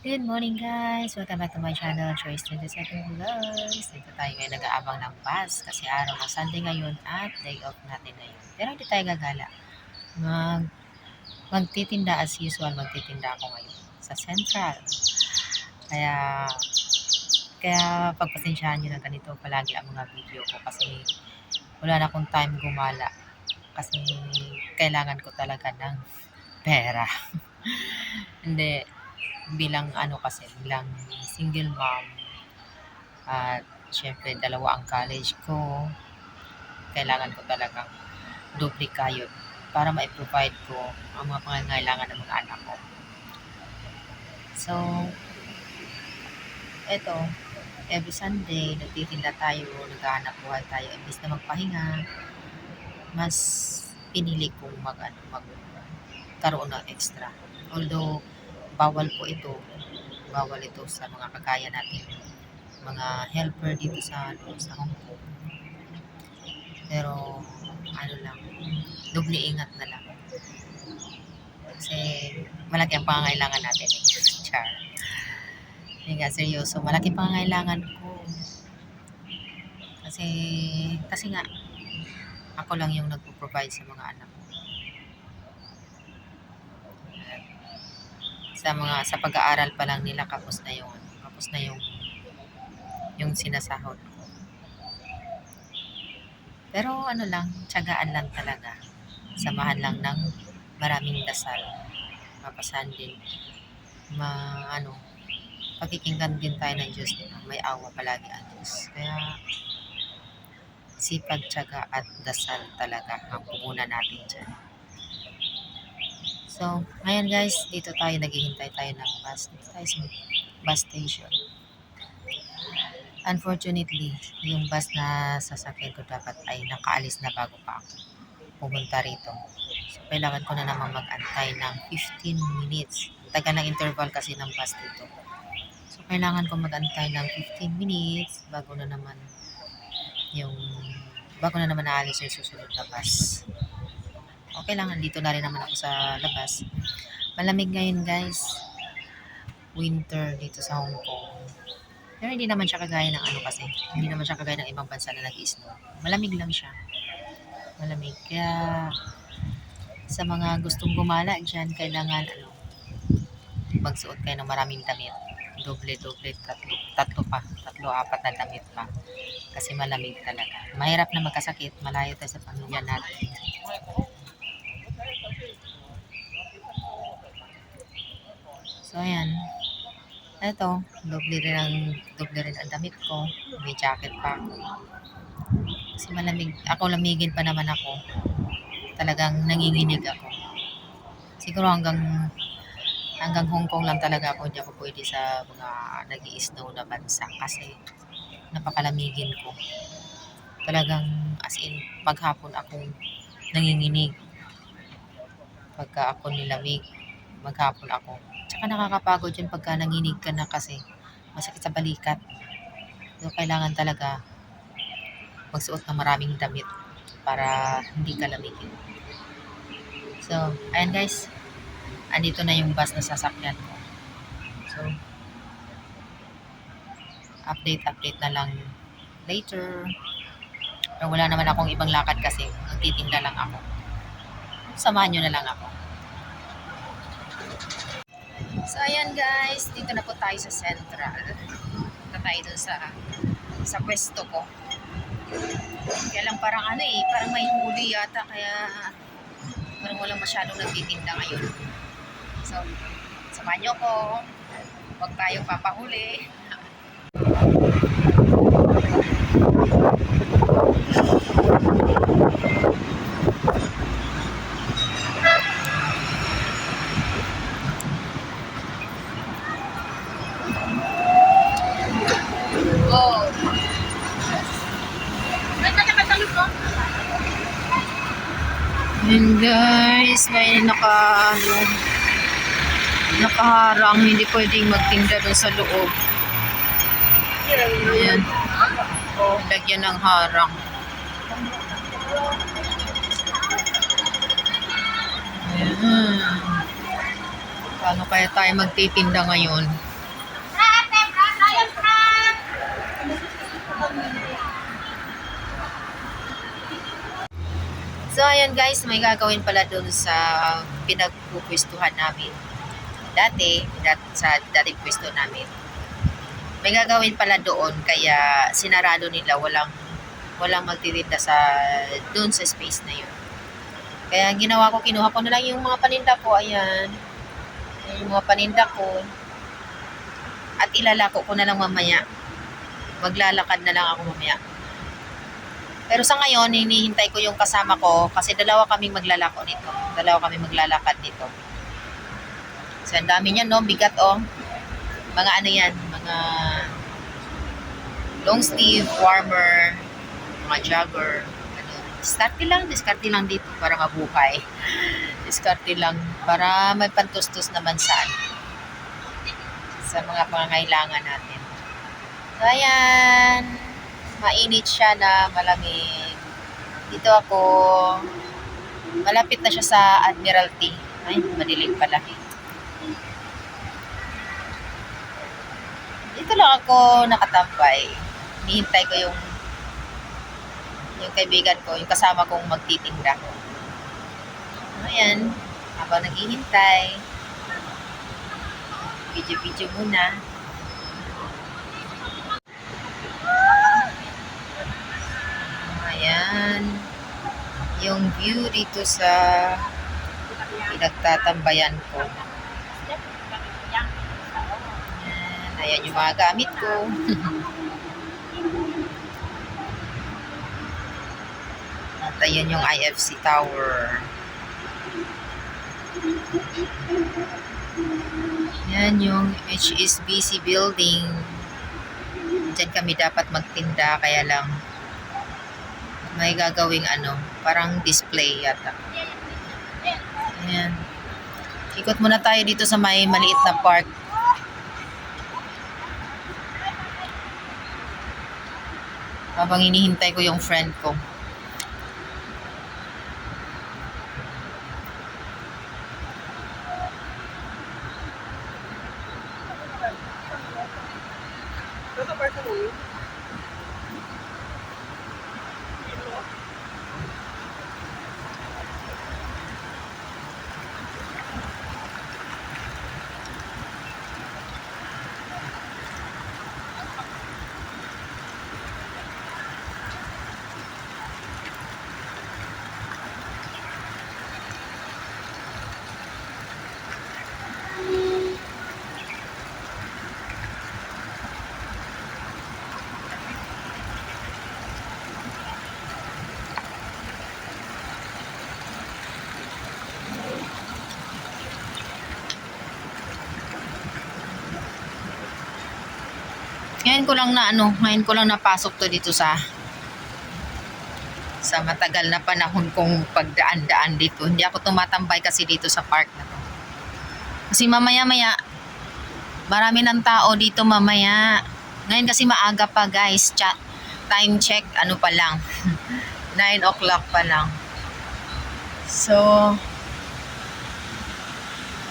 Good morning guys! Welcome back to my channel, Choice 22nd Vlogs. Dito tayo ngayon nag-aabang ng bus kasi araw ng Sunday ngayon at day off natin ngayon. Pero hindi tayo gagala. Magtitinda as usual, magtitinda ako ngayon sa Central. Kaya, kaya pagpasensyahan nyo na ganito palagi ang mga video ko kasi wala na akong time gumala. Kasi kailangan ko talaga ng pera. Hindi, bilang bilang single mom at syempre dalawa ang college ko, kailangan ko talagang doble kayod para ma-provide ko ang mga pangangailangan ng mga anak ko. So, eto, every Sunday, nagtitinda tayo, naghahanap buhay tayo. Imbis na magpahinga, mas pinili kong magkaroon ng extra. Although, bawal ito sa mga kagaya natin mga helper dito sa Hong Kong. Pero lang, doble ingat na lang. Kasi malaki ang pangangailangan natin eh. Char. Hindi nga seryoso, malaki pangangailangan ko. Kasi nga ako lang yung nagpo-provide sa mga anak ko. Sa pag-aaral pa lang nila kapos na yung sinasahod ko. Pero tiyagaan lang talaga. Samahan lang ng maraming dasal. Papasan din. Pakikinggan din tayo ng Diyos. May awa palagi ang Diyos. Kaya, sipag, tiyaga at dasal talaga ang puhunan natin dyan. So, ngayon guys, dito tayo, naghihintay tayo ng bus. Dito tayo sa bus station. Unfortunately, yung bus na sasakyan ko dapat ay nakaalis na bago pa ako pumunta rito. So, kailangan ko na naman mag-antay ng 15 minutes. Tagal ng interval kasi ng bus dito. So, kailangan ko mag-antay ng 15 minutes bago na naman naalis yung susunod na bus. Okay lang, dito na rin naman ako sa labas. Malamig ngayon guys. Winter dito sa Hong Kong. Pero hindi naman siya kagaya ng hindi naman siya kagaya ng ibang bansa na nag-i-snow. Malamig lang siya. Malamig. Kaya sa mga gustong gumala dyan, kailangan magsuot kayo ng maraming damit. Doble, tatlo, apat na damit pa. Kasi malamig talaga. Mahirap na magkasakit, malayo tayo sa pamilya natin. So, ayan. Ito, doble rin ang damit ko. May jacket pa ako. Kasi malamig. Lamigin pa naman ako. Talagang nanginginig ako. Siguro hanggang Hong Kong lang talaga ako. Hindi ako pwede sa mga nag-i-snow na bansa. Kasi napakalamigin ko. Talagang as in, maghapon akong nanginginig. Pagka ako nilamig, maghapon ako. Tsaka nakakapagod yun pagka nanginig ka na kasi masakit sa balikat. So, kailangan talaga magsuot ng maraming damit para hindi ka lamigin. So, ayan guys. Andito na yung bus na sasakyan ko. So, update na lang later. Pero wala naman akong ibang lakad kasi magtitinda lang ako. Samahan nyo na lang ako. So, ayan guys. Dito na po tayo sa Central. Punta tayo dun sa pwesto ko. Kaya lang parang parang may huli yata. Kaya parang walang masyadong nagtitinda ngayon. So, samahan nyo ko. Huwag tayo papahuli. And guys, may nakaharang, hindi pwedeng magtinda doon sa loob. Ayan. Lagyan ng harang. Ayan. Paano kaya tayo magtitinda ngayon? So, ayan guys, may gagawin pala dun sa pinagpupwestuhan namin. Sa dating pwesto namin. May gagawin pala doon, kaya sinarado nila, walang magtitinda doon sa space na yun. Kaya ang ginawa ko, kinuha ko na lang yung mga paninda ko, ayan. Yung mga paninda ko. At ilalako ko na lang mamaya. Maglalakad na lang ako mamaya. Pero sa ngayon, hinihintay ko yung kasama ko kasi dalawa kaming maglalako nito. Dalawa kaming maglalakad nito. So, ang dami niyan, no? Bigat, oh. Mga ano yan, mga long sleeve, warmer, mga jogger. Ano. Diskarte lang dito para mabuhay. Diskarte lang para may pantustos naman sa mga pangangailangan natin. So, ayan. Mainit siya na malamig. Dito ako, malapit na siya sa Admiralty. Ay, madilim pala. Dito lang ako nakatambay. Hinihintay ko yung kaibigan ko, yung kasama kong magtitinda. Ayan, habang naghihintay, video muna. Ayan, yung view dito sa pinagtatambayan ko. Ayan yung mga gamit ko. At ayan yung IFC Tower. Ayan yung HSBC building. Diyan kami dapat magtinda, kaya lang may gagawing parang display yata. Ayan. Ikot muna tayo dito sa may maliit na park. Habang hinihintay ko yung friend ko. Ngayon ko lang napasok to dito sa matagal na panahon kong pagdaan-daan dito. Hindi ako tumatambay kasi dito sa park na to. Kasi mamaya-maya, marami ng tao dito mamaya. Ngayon kasi maaga pa guys. Time check, pa lang. 9 o'clock pa lang. So,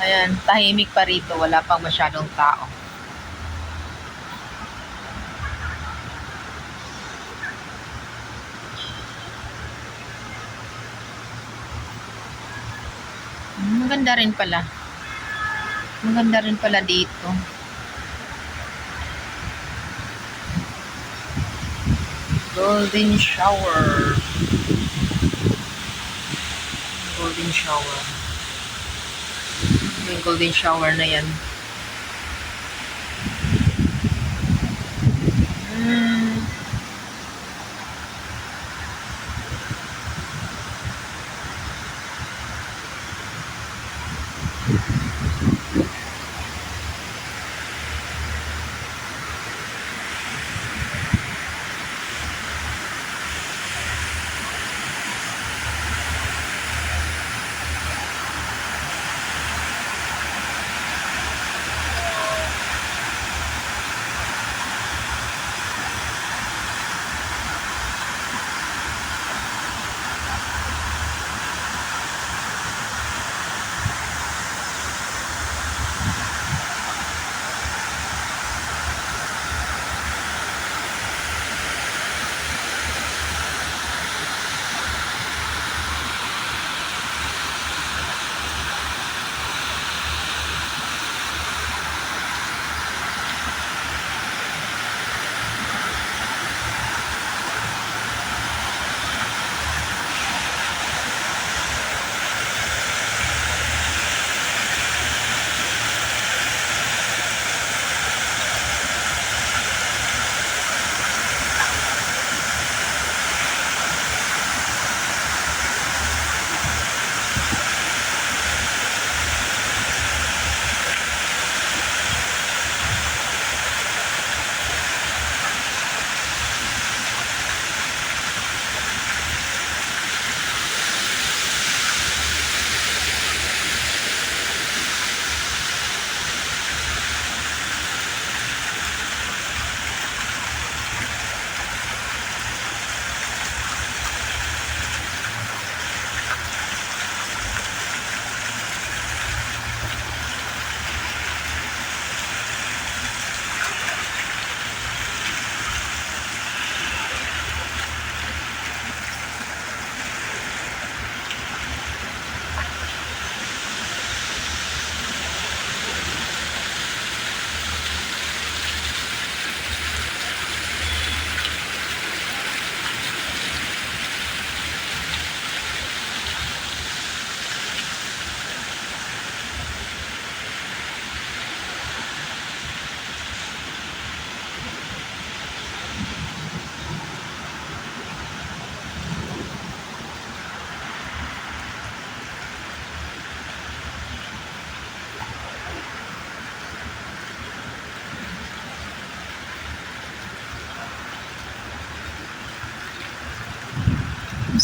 ayan, tahimik pa rito. Wala pang masyadong tao. Maganda rin pala. Maganda rin pala dito. Golden shower. Golden shower. Yung golden shower na yan.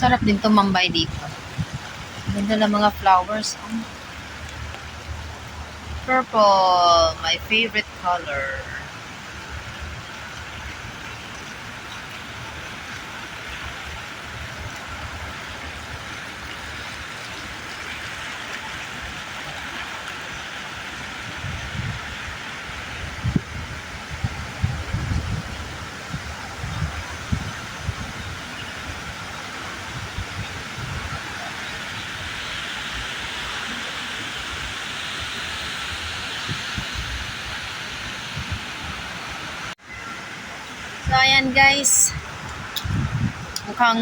Sarap din tumambay dito. Ganda ng mga flowers. Oh. Purple, my favorite color. So, ayan guys. Mukhang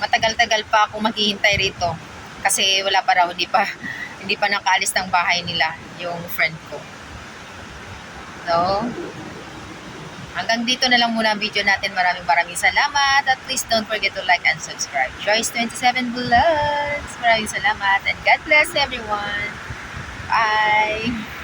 matagal-tagal pa ako maghihintay rito. Kasi wala pa raw, hindi pa nakaalis ng bahay nila, yung friend ko. So, hanggang dito na lang muna ang video natin. Maraming salamat. At please don't forget to like and subscribe. Joyce27 Vlogs. Maraming salamat. And God bless everyone. Bye!